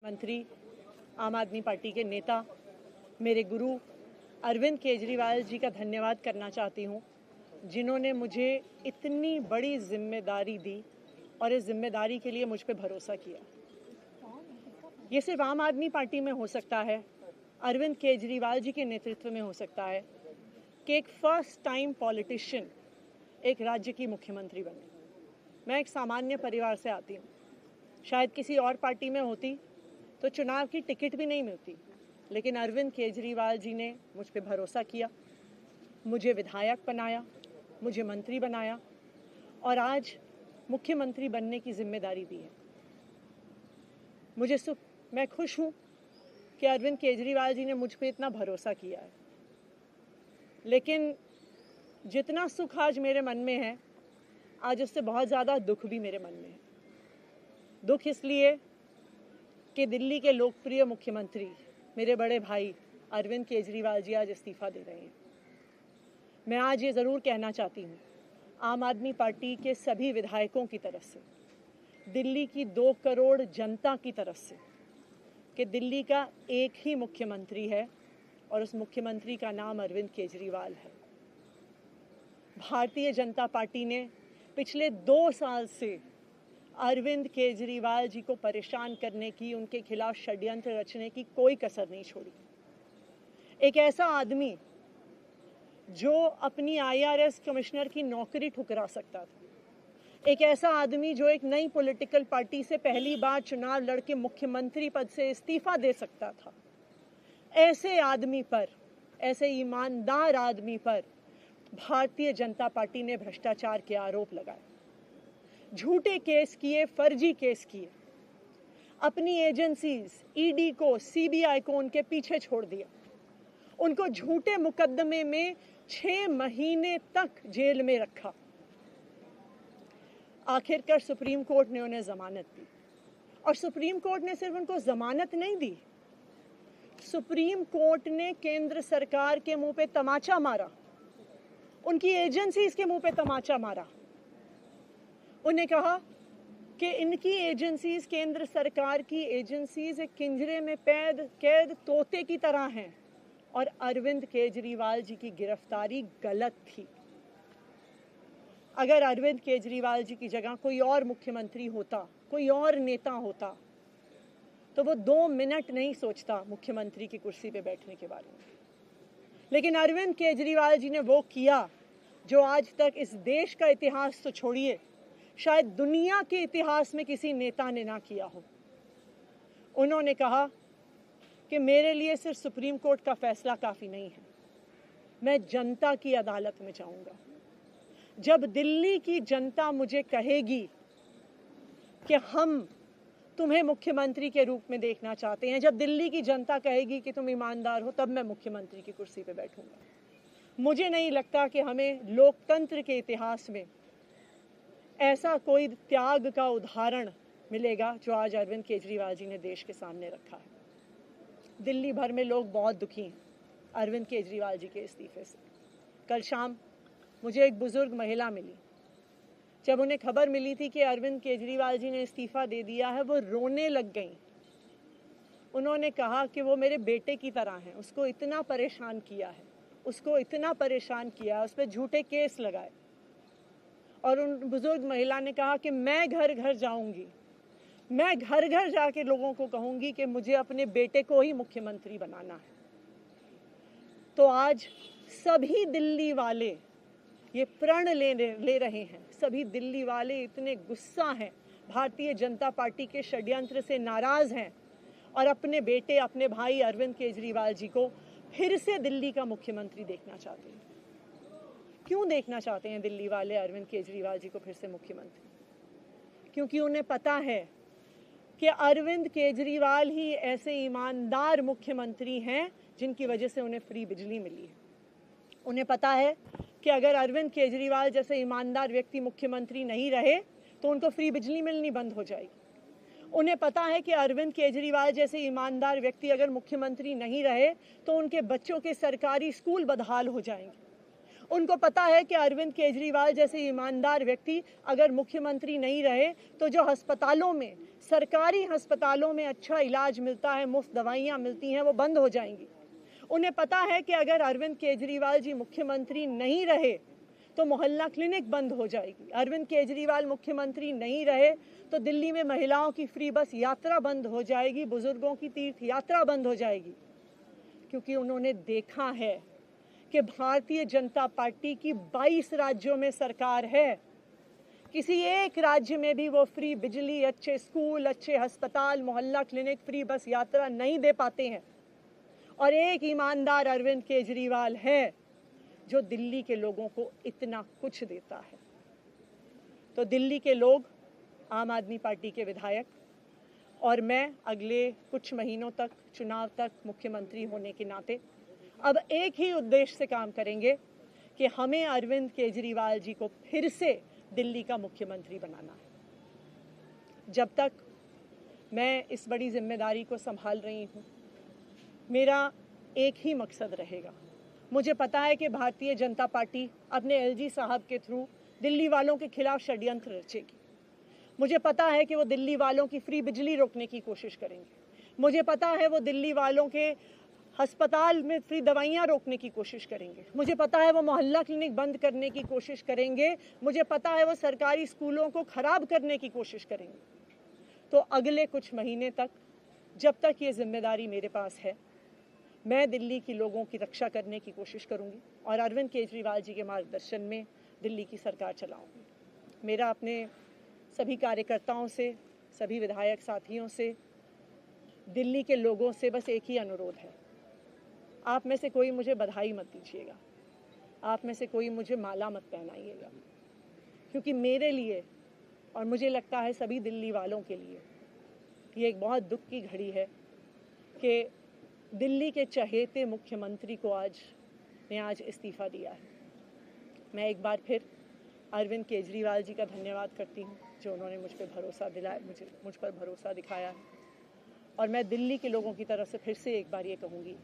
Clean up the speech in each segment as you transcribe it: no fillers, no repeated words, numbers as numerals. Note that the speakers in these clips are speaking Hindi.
मंत्री, आम आदमी पार्टी के नेता, मेरे गुरु अरविंद केजरीवाल जी का धन्यवाद करना चाहती हूँ, जिन्होंने मुझे इतनी बड़ी जिम्मेदारी दी और इस जिम्मेदारी के लिए मुझ पे भरोसा किया। ये सिर्फ आम आदमी पार्टी में हो सकता है, अरविंद केजरीवाल जी के नेतृत्व में हो सकता है कि एक फर्स्ट टाइम पॉलिटिशियन एक राज्य की मुख्यमंत्री बने। मैं एक सामान्य परिवार से आती हूँ। शायद किसी और पार्टी में होती तो चुनाव की टिकट भी नहीं मिलती, लेकिन अरविंद केजरीवाल जी ने मुझ पे भरोसा किया, मुझे विधायक बनाया, मुझे मंत्री बनाया और आज मुख्यमंत्री बनने की जिम्मेदारी दी है। मैं खुश हूँ कि अरविंद केजरीवाल जी ने मुझ पे इतना भरोसा किया है, लेकिन जितना सुख आज मेरे मन में है, आज उससे बहुत ज़्यादा दुख भी मेरे मन में है। दुख इसलिए कि दिल्ली के लोकप्रिय मुख्यमंत्री मेरे बड़े भाई अरविंद केजरीवाल जी आज इस्तीफा दे रहे हैं। मैं आज ये ज़रूर कहना चाहती हूँ आम आदमी पार्टी के सभी विधायकों की तरफ से, दिल्ली की 2 करोड़ जनता की तरफ से, कि दिल्ली का एक ही मुख्यमंत्री है और उस मुख्यमंत्री का नाम अरविंद केजरीवाल है। भारतीय जनता पार्टी ने पिछले 2 साल से अरविंद केजरीवाल जी को परेशान करने की, उनके खिलाफ षड्यंत्र रचने की कोई कसर नहीं छोड़ी। एक ऐसा आदमी जो अपनी IRS कमिश्नर की नौकरी ठुकरा सकता था, एक ऐसा आदमी जो एक नई पॉलिटिकल पार्टी से पहली बार चुनाव लड़के मुख्यमंत्री पद से इस्तीफा दे सकता था, ऐसे आदमी पर, ऐसे ईमानदार आदमी पर भारतीय जनता पार्टी ने भ्रष्टाचार के आरोप लगाए, झूठे केस किए, फर्जी केस किए, अपनी एजेंसीज ED को, CBI को उनके पीछे छोड़ दिया, उनको झूठे मुकदमे में 6 महीने तक जेल में रखा। आखिरकार सुप्रीम कोर्ट ने उन्हें जमानत दी और सुप्रीम कोर्ट ने सिर्फ उनको जमानत नहीं दी, सुप्रीम कोर्ट ने केंद्र सरकार के मुंह पे तमाचा मारा, उनकी एजेंसीज के मुंह पे तमाचा मारा। उन्हें कहा कि इनकी एजेंसीज, केंद्र सरकार की एजेंसीज एक पिंजरे में कैद तोते की तरह हैं और अरविंद केजरीवाल जी की गिरफ्तारी गलत थी। अगर अरविंद केजरीवाल जी की जगह कोई और मुख्यमंत्री होता, कोई और नेता होता, तो वो 2 मिनट नहीं सोचता मुख्यमंत्री की कुर्सी पे बैठने के बारे में। लेकिन अरविंद केजरीवाल जी ने वो किया जो आज तक इस देश का इतिहास तो छोड़िए, शायद दुनिया के इतिहास में किसी नेता ने ना किया हो। उन्होंने कहा कि मेरे लिए सिर्फ सुप्रीम कोर्ट का फैसला काफ़ी नहीं है, मैं जनता की अदालत में जाऊंगा। जब दिल्ली की जनता मुझे कहेगी कि हम तुम्हें मुख्यमंत्री के रूप में देखना चाहते हैं, जब दिल्ली की जनता कहेगी कि तुम ईमानदार हो, तब मैं मुख्यमंत्री की कुर्सी पे बैठूंगा। मुझे नहीं लगता कि हमें लोकतंत्र के इतिहास में ऐसा कोई त्याग का उदाहरण मिलेगा जो आज अरविंद केजरीवाल जी ने देश के सामने रखा है। दिल्ली भर में लोग बहुत दुखी हैं अरविंद केजरीवाल जी के इस्तीफे से। कल शाम मुझे एक बुजुर्ग महिला मिली। जब उन्हें खबर मिली थी कि अरविंद केजरीवाल जी ने इस्तीफा दे दिया है, वो रोने लग गई। उन्होंने कहा कि वो मेरे बेटे की तरह हैं, उसको इतना परेशान किया है, उसको इतना परेशान किया, उस पर झूठे केस लगाए। और उन बुजुर्ग महिला ने कहा कि मैं घर घर जाऊंगी, मैं घर घर जाके लोगों को कहूंगी कि मुझे अपने बेटे को ही मुख्यमंत्री बनाना है। तो आज सभी दिल्ली वाले ये प्रण ले रहे हैं, सभी दिल्ली वाले इतने गुस्सा हैं, भारतीय जनता पार्टी के षड्यंत्र से नाराज हैं और अपने बेटे, अपने भाई अरविंद केजरीवाल जी को फिर से दिल्ली का मुख्यमंत्री देखना चाहते हैं। क्यों देखना चाहते हैं दिल्ली वाले अरविंद केजरीवाल जी को फिर से मुख्यमंत्री? क्योंकि उन्हें पता है कि अरविंद केजरीवाल ही ऐसे ईमानदार मुख्यमंत्री हैं जिनकी वजह से उन्हें फ्री बिजली मिली है। उन्हें पता है कि अगर अरविंद केजरीवाल जैसे ईमानदार व्यक्ति मुख्यमंत्री नहीं रहे तो उनको फ्री बिजली मिलनी बंद हो जाएगी। उन्हें पता है कि अरविंद केजरीवाल जैसे ईमानदार व्यक्ति अगर मुख्यमंत्री नहीं रहे तो उनके बच्चों के सरकारी स्कूल बदहाल हो जाएंगे। उनको पता है कि अरविंद केजरीवाल जैसे ईमानदार व्यक्ति अगर मुख्यमंत्री नहीं रहे तो जो अस्पतालों में, सरकारी अस्पतालों में अच्छा इलाज मिलता है, मुफ्त दवाइयाँ मिलती हैं, वो बंद हो जाएंगी। उन्हें पता है कि अगर अरविंद केजरीवाल जी मुख्यमंत्री नहीं रहे तो मोहल्ला क्लिनिक बंद हो जाएगी। अरविंद केजरीवाल मुख्यमंत्री नहीं रहे तो दिल्ली में महिलाओं की फ्री बस यात्रा बंद हो जाएगी, बुजुर्गों की तीर्थ यात्रा बंद हो जाएगी। क्योंकि उन्होंने देखा है कि भारतीय जनता पार्टी की 22 राज्यों में सरकार है, किसी एक राज्य में भी वो फ्री बिजली, अच्छे स्कूल, अच्छे अस्पताल, मोहल्ला क्लिनिक, फ्री बस यात्रा नहीं दे पाते हैं। और एक ईमानदार अरविंद केजरीवाल है जो दिल्ली के लोगों को इतना कुछ देता है। तो दिल्ली के लोग, आम आदमी पार्टी के विधायक और मैं अगले कुछ महीनों तक, चुनाव तक मुख्यमंत्री होने के नाते अब एक ही उद्देश्य से काम करेंगे कि हमें अरविंद केजरीवाल जी को फिर से दिल्ली का मुख्यमंत्री बनाना है। जब तक मैं इस बड़ी जिम्मेदारी को संभाल रही हूँ, मेरा एक ही मकसद रहेगा। मुझे पता है कि भारतीय जनता पार्टी अपने एलजी साहब के थ्रू दिल्ली वालों के खिलाफ षड्यंत्र रचेगी। मुझे पता है कि वो दिल्ली वालों की फ्री बिजली रोकने की कोशिश करेंगे। मुझे पता है वो दिल्ली वालों के अस्पताल में फ्री दवाइयाँ रोकने की कोशिश करेंगे। मुझे पता है वो मोहल्ला क्लिनिक बंद करने की कोशिश करेंगे। मुझे पता है वो सरकारी स्कूलों को खराब करने की कोशिश करेंगे। तो अगले कुछ महीने तक, जब तक ये जिम्मेदारी मेरे पास है, मैं दिल्ली के लोगों की रक्षा करने की कोशिश करूंगी और अरविंद केजरीवाल जी के मार्गदर्शन में दिल्ली की सरकार चलाऊंगी। मेरा अपने सभी कार्यकर्ताओं से, सभी विधायक साथियों से, दिल्ली के लोगों से बस एक ही अनुरोध है, आप में से कोई मुझे बधाई मत दीजिएगा, आप में से कोई मुझे माला मत पहनाइएगा, क्योंकि मेरे लिए और मुझे लगता है सभी दिल्ली वालों के लिए ये एक बहुत दुख की घड़ी है कि दिल्ली के चहेते मुख्यमंत्री को आज इस्तीफ़ा दिया है। मैं एक बार फिर अरविंद केजरीवाल जी का धन्यवाद करती हूँ जो उन्होंने मुझ पर भरोसा दिलाया, मुझ पर भरोसा दिखाया है। और मैं दिल्ली के लोगों की तरफ से फिर से एक बार ये कहूँगी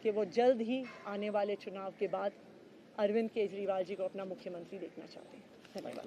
कि वो जल्द ही आने वाले चुनाव के बाद अरविंद केजरीवाल जी को अपना मुख्यमंत्री देखना चाहते हैं। धन्यवाद।